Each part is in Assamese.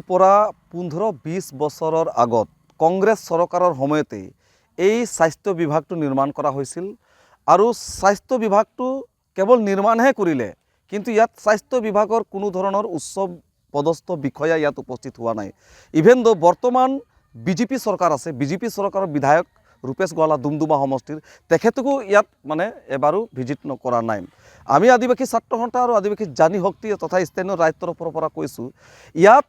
পৰা 15-20 বছৰৰ আগত কংগ্ৰেছ চৰকাৰৰ সময়তে এই স্বাস্থ্য বিভাগটো নিৰ্মাণ কৰা হৈছিল আৰু স্বাস্থ্য বিভাগটো কেৱল নিৰ্মাণহে কৰিলে কিন্তু ইয়াত স্বাস্থ্য বিভাগৰ কোনো ধৰণৰ উচ্চ পদস্থ বিষয়া ইয়াত উপস্থিত হোৱা নাই। ইভেন দো বৰ্তমান বিজেপি চৰকাৰ আছে, বিজেপি চৰকাৰৰ বিধায়ক ৰূপেশ গোৱালা ডুমডুমা সমষ্টিৰ তেখেতকো ইয়াত মানে এবাৰো ভিজিট নকৰা নাই। আমি আদিবাসী ছাত্ৰ সন্থা আৰু আদিবাসী জানি শক্তি তথা স্থানীয় ৰাইজৰ পৰা কৈছোঁ ইয়াত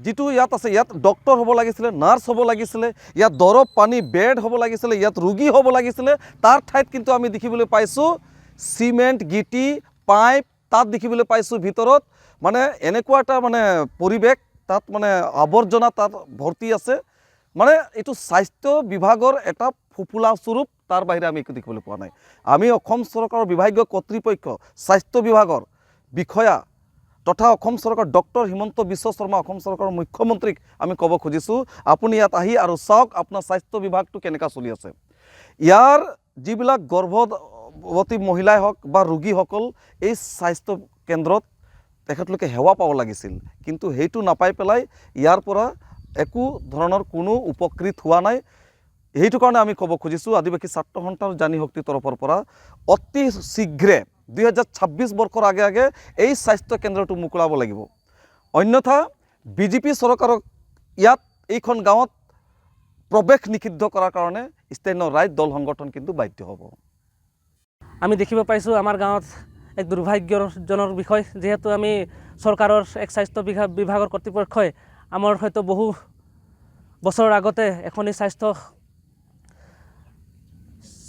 যিটো ইয়াত আছে ইয়াত ডক্টৰ হ'ব লাগিছিলে, নাৰ্ছ হ'ব লাগিছিলে, ইয়াত দৰৱ পানী বেড হ'ব লাগিছিলে, ইয়াত ৰোগী হ'ব লাগিছিলে, তাৰ ঠাইত কিন্তু আমি দেখিবলৈ পাইছোঁ চিমেণ্ট গিটি পাইপ তাত দেখিবলৈ পাইছোঁ ভিতৰত মানে এনেকুৱা এটা মানে পৰিৱেশ তাত মানে আৱৰ্জনা তাত ভৰ্তি আছে মানে এইটো স্বাস্থ্য বিভাগৰ এটা ফুপুলা স্বৰূপ তাৰ বাহিৰে আমি একো দেখিবলৈ পোৱা নাই। আমি অসম চৰকাৰৰ বিভাগীয় কৰ্তৃপক্ষ স্বাস্থ্য বিভাগৰ বিষয়া তথা অসম চৰকাৰ ডক্টৰ হিমন্ত বিশ্ব শৰ্মা অসম চৰকাৰৰ মুখ্যমন্ত্ৰীক আমি ক'ব খুজিছোঁ আপুনি ইয়াত আহি আৰু চাওক আপোনাৰ স্বাস্থ্য বিভাগটো কেনেকুৱা চলি আছে। ইয়াৰ যিবিলাক গৰ্ভৱতী মহিলাই হওক বা ৰোগীসকল এই স্বাস্থ্য কেন্দ্ৰত তেখেতলোকে সেৱা পাব লাগিছিল কিন্তু সেইটো নাপাই পেলাই ইয়াৰ পৰা একো ধৰণৰ কোনো উপকৃত হোৱা নাই। সেইটো কাৰণে আমি ক'ব খুজিছোঁ আদিবাসী ছাত্ৰ সন্থাৰ জানি শক্তিৰ তৰফৰ পৰা অতি শীঘ্ৰে 2026 বৰ্ষৰ আগে আগে এই স্বাস্থ্য কেন্দ্ৰটো মুকলাব লাগিব, অন্যথা বিজেপি চৰকাৰক ইয়াত এইখন গাঁৱত প্ৰৱেশ নিষিদ্ধ কৰাৰ কাৰণে স্থানীয় ৰাইজ দল সংগঠন কিন্তু বাধ্য হ'ব। আমি দেখিব পাইছোঁ আমাৰ গাঁৱত এক দুৰ্ভাগ্যজনক বিষয় যেহেতু আমি চৰকাৰৰ এক স্বাস্থ্য বিভাগৰ কৰ্তৃপক্ষই আমাৰ হয়তো বহু বছৰৰ আগতে এখনি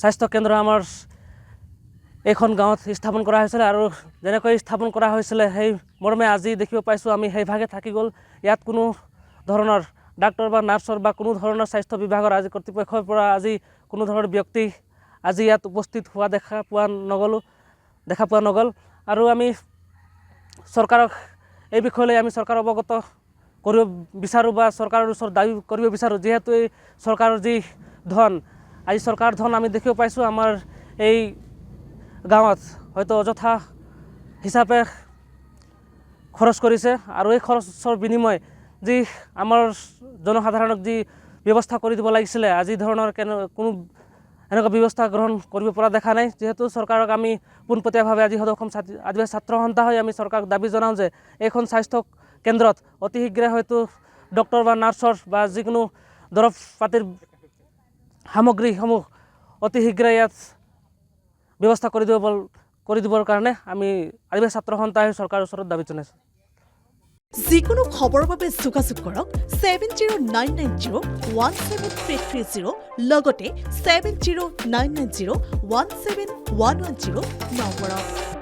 স্বাস্থ্য কেন্দ্ৰ আমাৰ এইখন গাঁৱত স্থাপন কৰা হৈছিলে আৰু যেনেকৈ স্থাপন কৰা হৈছিলে সেই মৰ্মে আজি দেখিব পাইছোঁ আমি সেইভাগে থাকি গ'ল। ইয়াত কোনো ধৰণৰ ডাক্তৰ বা নাৰ্ছৰ বা কোনো ধৰণৰ স্বাস্থ্য বিভাগৰ আজি কৰ্তৃপক্ষৰ পৰা আজি কোনো ধৰণৰ ব্যক্তি আজি ইয়াত উপস্থিত হোৱা দেখা পোৱা নগ'ল আৰু আমি চৰকাৰক এই বিষয়লৈ আমি চৰকাৰক অৱগত কৰিব বিচাৰোঁ বা চৰকাৰৰ ওচৰত দাবী কৰিব বিচাৰোঁ যিহেতু এই চৰকাৰৰ যি ধন আজি চৰকাৰৰ ধন আমি দেখিব পাইছোঁ আমাৰ এই গাঁৱত হয়তো অযথা হিচাপে খৰচ কৰিছে আৰু এই খৰচৰ বিনিময় যি আমাৰ জনসাধাৰণক যি ব্যৱস্থা কৰি দিব লাগিছিলে আজি ধৰণৰ কোনো এনেকুৱা ব্যৱস্থা গ্ৰহণ কৰিব পৰা দেখা নাই। যেহেতু চৰকাৰক আমি পোনপটীয়াভাৱে আজি অসম আদিবাসী ছাত্ৰ সন্থা হৈ আমি চৰকাৰক দাবী জনাওঁ যে এইখন স্বাস্থ্য কেন্দ্ৰত অতি শীঘ্ৰে হয়তো ডক্টৰ বা নাৰ্ছৰ বা যিকোনো দৰৱ পাতিৰ সামগ্ৰীসমূহ অতি শীঘ্ৰে ইয়াত ব্যৱস্থা কৰি দিবৰ কাৰণে আমি আদিবাসী ছাত্ৰ সন্থাই চৰকাৰৰ ওচৰত দাবী জনাইছোঁ। যিকোনো খবৰৰ বাবে যোগাযোগ কৰক 7099017330 লগতে 7099017110 নম্বৰত।